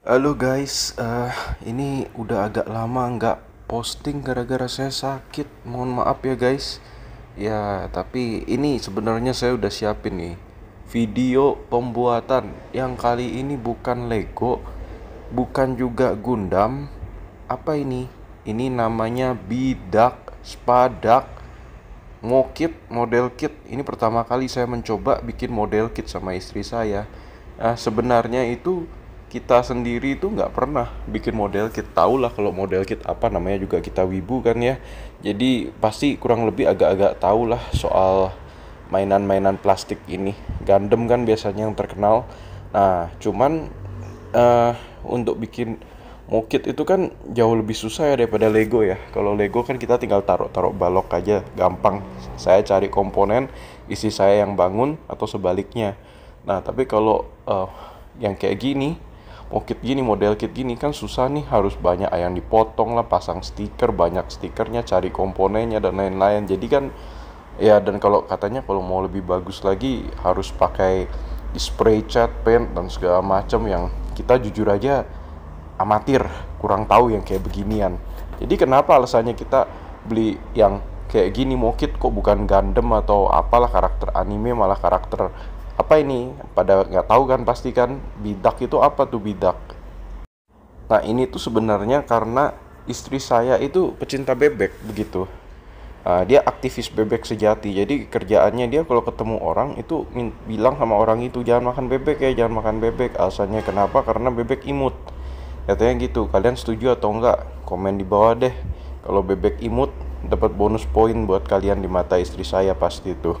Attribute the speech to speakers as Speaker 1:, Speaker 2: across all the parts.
Speaker 1: Halo guys, ini udah agak lama nggak posting gara-gara saya sakit. Mohon maaf ya guys. Ya, tapi ini sebenarnya saya udah siapin nih video pembuatan yang kali ini bukan Lego, bukan juga Gundam. Apa ini? Ini namanya bidak, spadak, ngokit, model kit. Ini pertama kali saya mencoba bikin model kit sama istri saya. Sebenarnya itu kita sendiri itu nggak pernah bikin model kit. Tahu lah kalau model kit apa, namanya juga kita wibu kan ya. Jadi pasti kurang lebih agak-agak tahu lah soal mainan-mainan plastik ini. Gundam kan biasanya yang terkenal. Nah, cuman eh untuk bikin mokit itu kan jauh lebih susah ya daripada Lego ya. Kalau Lego kan kita tinggal taruh-taruh balok aja, gampang. Saya cari komponen, isi saya yang bangun atau sebaliknya. Nah, tapi kalau yang kayak gini, mokit gini, model kit gini kan susah nih, harus banyak yang dipotong lah, pasang stiker, banyak stikernya, cari komponennya dan lain-lain. Jadi kan ya, dan kalau katanya kalau mau lebih bagus lagi harus pakai spray cat, paint dan segala macam yang kita jujur aja amatir, kurang tahu yang kayak beginian. Jadi kenapa alasannya kita beli yang kayak gini mokit, kok bukan Gundam atau apalah karakter anime, malah karakter apa ini? Pada nggak tahu kan pasti kan bidak itu apa tuh bidak. Nah, ini tuh sebenarnya karena istri saya itu pecinta bebek begitu. Dia aktivis bebek sejati. Jadi kerjaannya dia kalau ketemu orang itu bilang sama orang itu, jangan makan bebek ya, jangan makan bebek. Alasannya kenapa? Karena bebek imut. Katanya gitu. Kalian setuju atau enggak? Komen di bawah deh. Kalau bebek imut dapat bonus poin buat kalian di mata istri saya pasti itu.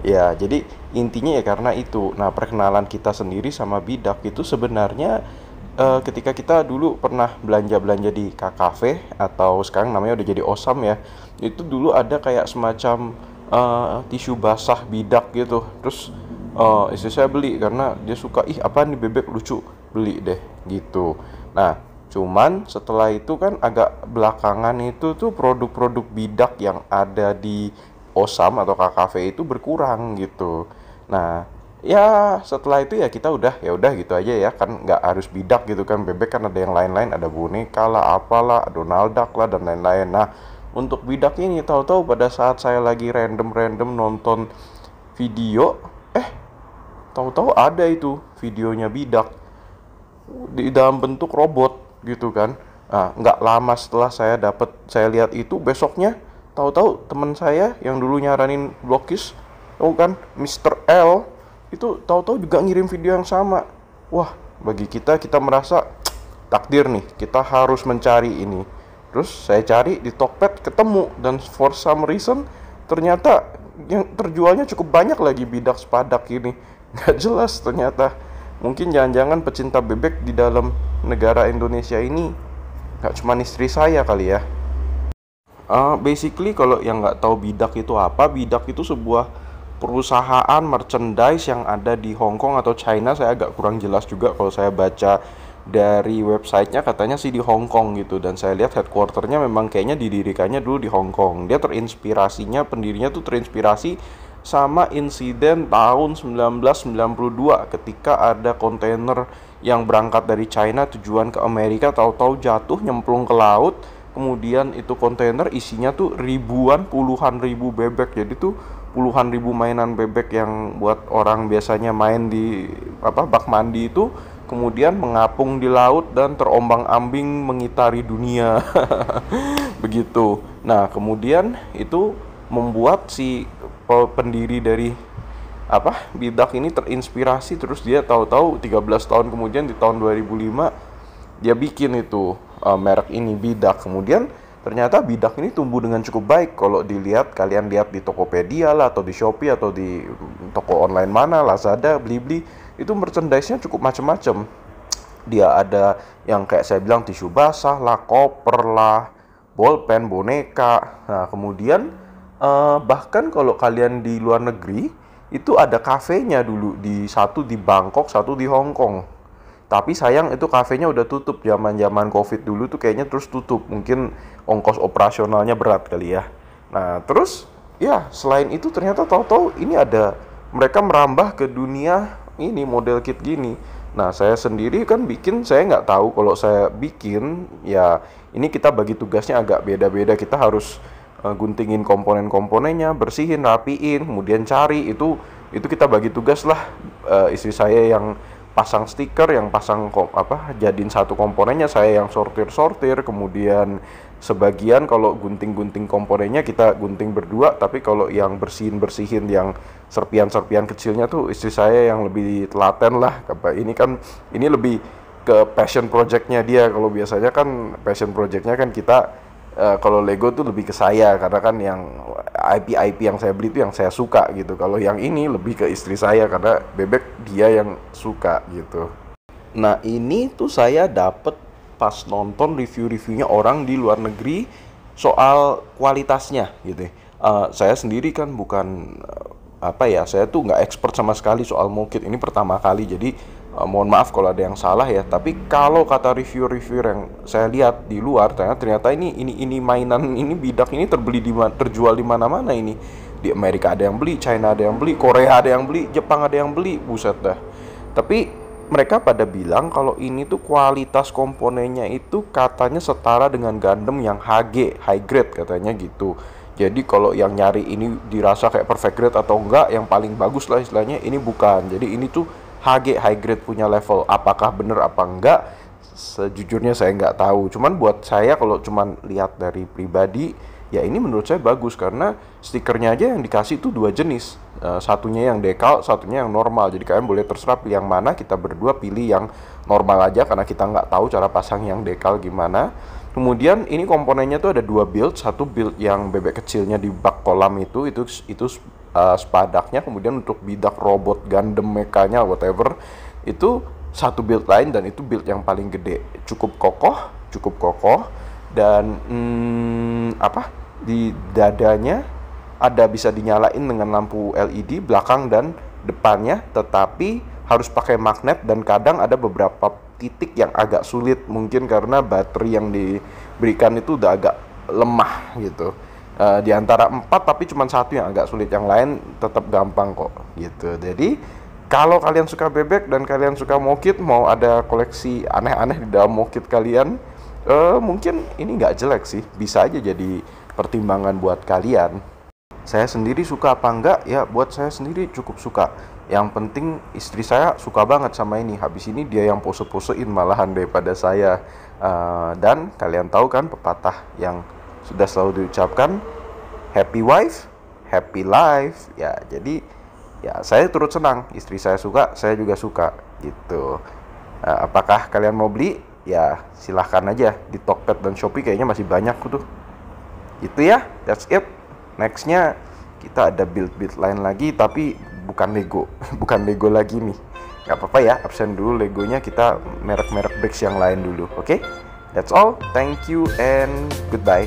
Speaker 1: Ya, jadi intinya ya karena itu. Nah, perkenalan kita sendiri sama bidak itu sebenarnya ketika kita dulu pernah belanja-belanja di KKV atau sekarang namanya udah jadi Osam ya. Itu dulu ada kayak semacam tisu basah bidak gitu. Terus istri saya beli karena dia suka, ih apa nih bebek lucu, beli deh gitu. Nah, cuman setelah itu kan agak belakangan itu tuh produk-produk bidak yang ada di Osam atau KKV itu berkurang gitu. Nah, ya setelah itu ya kita udah gitu aja ya, kan nggak harus bidak gitu kan, bebek kan ada yang lain-lain, ada boneka lah, apalah, Donald Duck lah dan lain-lain. Nah, untuk bidak ini tahu-tahu pada saat saya lagi random-random nonton video, tahu-tahu ada itu videonya bidak di dalam bentuk robot gitu kan. Nah, nggak lama setelah saya lihat itu, besoknya tahu-tahu teman saya yang dulu nyaranin blogis, tahu kan, Mr. L, itu tahu-tahu juga ngirim video yang sama. Wah, bagi kita merasa takdir nih, kita harus mencari ini. Terus saya cari di Tokped, ketemu, dan for some reason ternyata yang terjualnya cukup banyak lagi bidak sepadak ini. Nggak jelas ternyata. Mungkin jangan-jangan pecinta bebek di dalam negara Indonesia ini nggak cuma istri saya kali ya. Basically kalau yang nggak tahu bidak itu apa, bidak itu sebuah perusahaan merchandise yang ada di Hong Kong atau China. Saya agak kurang jelas juga, kalau saya baca dari websitenya katanya sih di Hong Kong gitu, dan saya lihat headquarternya memang kayaknya didirikannya dulu di Hong Kong. Dia pendirinya tuh terinspirasi sama insiden tahun 1992 ketika ada kontainer yang berangkat dari China tujuan ke Amerika, tahu-tahu jatuh nyemplung ke laut. Kemudian itu kontainer isinya tuh puluhan ribu bebek. Jadi tuh puluhan ribu mainan bebek yang buat orang biasanya main di bak mandi itu kemudian mengapung di laut dan terombang-ambing mengitari dunia. Begitu. Nah, kemudian itu membuat si pendiri dari bidak ini terinspirasi, terus dia tahu-tahu 13 tahun kemudian di tahun 2005 dia bikin itu merek ini bidak. Kemudian ternyata bidak ini tumbuh dengan cukup baik. Kalau kalian lihat di Tokopedia lah, atau di Shopee, atau di toko online mana, Lazada, Blibli, itu merchandise-nya cukup macam-macam. Dia ada yang kayak saya bilang tisu basah lah, koper lah, bolpen, boneka. Nah, kemudian bahkan kalau kalian di luar negeri itu ada kafenya dulu, satu di Bangkok, satu di Hong Kong. Tapi sayang itu kafenya udah tutup zaman-zaman Covid dulu tuh, kayaknya terus tutup. Mungkin ongkos operasionalnya berat kali ya. Nah, terus ya selain itu ternyata tahu-tahu ini mereka merambah ke dunia ini model kit gini. Nah, saya sendiri kan bikin, saya nggak tahu kalau saya bikin, ya ini kita bagi tugasnya agak beda-beda. Kita harus guntingin komponen-komponennya, bersihin, rapiin, kemudian cari, itu kita bagi tugas lah. Istri saya yang pasang stiker, yang pasang jadiin satu komponennya, saya yang sortir-sortir, kemudian sebagian kalau gunting-gunting komponennya kita gunting berdua, tapi kalau yang bersihin-bersihin yang serpian-serpian kecilnya tuh istri saya yang lebih telaten lah. Ini lebih ke passion projectnya dia. Kalau biasanya kan passion projectnya kan kita, kalau Lego tuh lebih ke saya, karena kan yang IP yang saya beli itu yang saya suka gitu. Kalau yang ini lebih ke istri saya, karena bebek dia yang suka gitu. Nah, ini tuh saya dapet pas nonton review-reviewnya orang di luar negeri soal kualitasnya gitu. Saya sendiri kan bukan saya tuh nggak expert sama sekali soal Mokit. Ini pertama kali, jadi mohon maaf kalau ada yang salah ya. Tapi kalau kata review-review yang saya lihat di luar, ternyata ini mainan ini, bidak ini terjual di mana-mana ini. Di Amerika ada yang beli, China ada yang beli, Korea ada yang beli, Jepang ada yang beli, buset dah. Tapi mereka pada bilang kalau ini tuh kualitas komponennya itu katanya setara dengan Gundam yang HG, high grade katanya gitu. Jadi kalau yang nyari ini dirasa kayak perfect grade atau enggak, yang paling bagus lah istilahnya, ini bukan. Jadi ini tuh HG, high grade punya level. Apakah bener apa enggak? Sejujurnya saya nggak tahu. Cuman buat saya kalau cuman lihat dari pribadi, ya ini menurut saya bagus karena stikernya aja yang dikasih tuh dua jenis. Satunya yang dekal, satunya yang normal. Jadi kalian boleh terserah pilih yang mana. Kita berdua pilih yang normal aja karena kita nggak tahu cara pasang yang dekal gimana. Kemudian ini komponennya tuh ada dua build. Satu build yang bebek kecilnya di bak kolam itu spadaknya. Kemudian untuk bidak robot Gundam mekanya whatever itu satu build lain, dan itu build yang paling gede. Cukup kokoh dan di dadanya ada bisa dinyalain dengan lampu LED belakang dan depannya, tetapi harus pakai magnet, dan kadang ada beberapa titik yang agak sulit, mungkin karena baterai yang diberikan itu udah agak lemah gitu. Di antara 4 tapi cuma satu yang agak sulit, yang lain tetap gampang kok gitu. Jadi kalau kalian suka bebek dan kalian suka Mokit, mau ada koleksi aneh-aneh di dalam Mokit kalian, mungkin ini nggak jelek sih, bisa aja jadi pertimbangan buat kalian. Saya sendiri suka apa enggak? Ya buat saya sendiri cukup suka. Yang penting istri saya suka banget sama ini. Habis ini dia yang pose-posein malahan daripada saya. Dan kalian tahu kan pepatah yang sudah selalu diucapkan, happy wife, happy life. Ya jadi ya saya turut senang. Istri saya suka, saya juga suka gitu. Apakah kalian mau beli? Ya silahkan aja di Tokped dan Shopee, kayaknya masih banyak tuh. Itu ya, that's it. Nextnya kita ada build lain lagi, tapi bukan Lego bukan Lego lagi nih. Gak apa-apa ya, absen dulu Legonya, kita merek-merek bricks yang lain dulu. Oke? That's all, thank you and goodbye.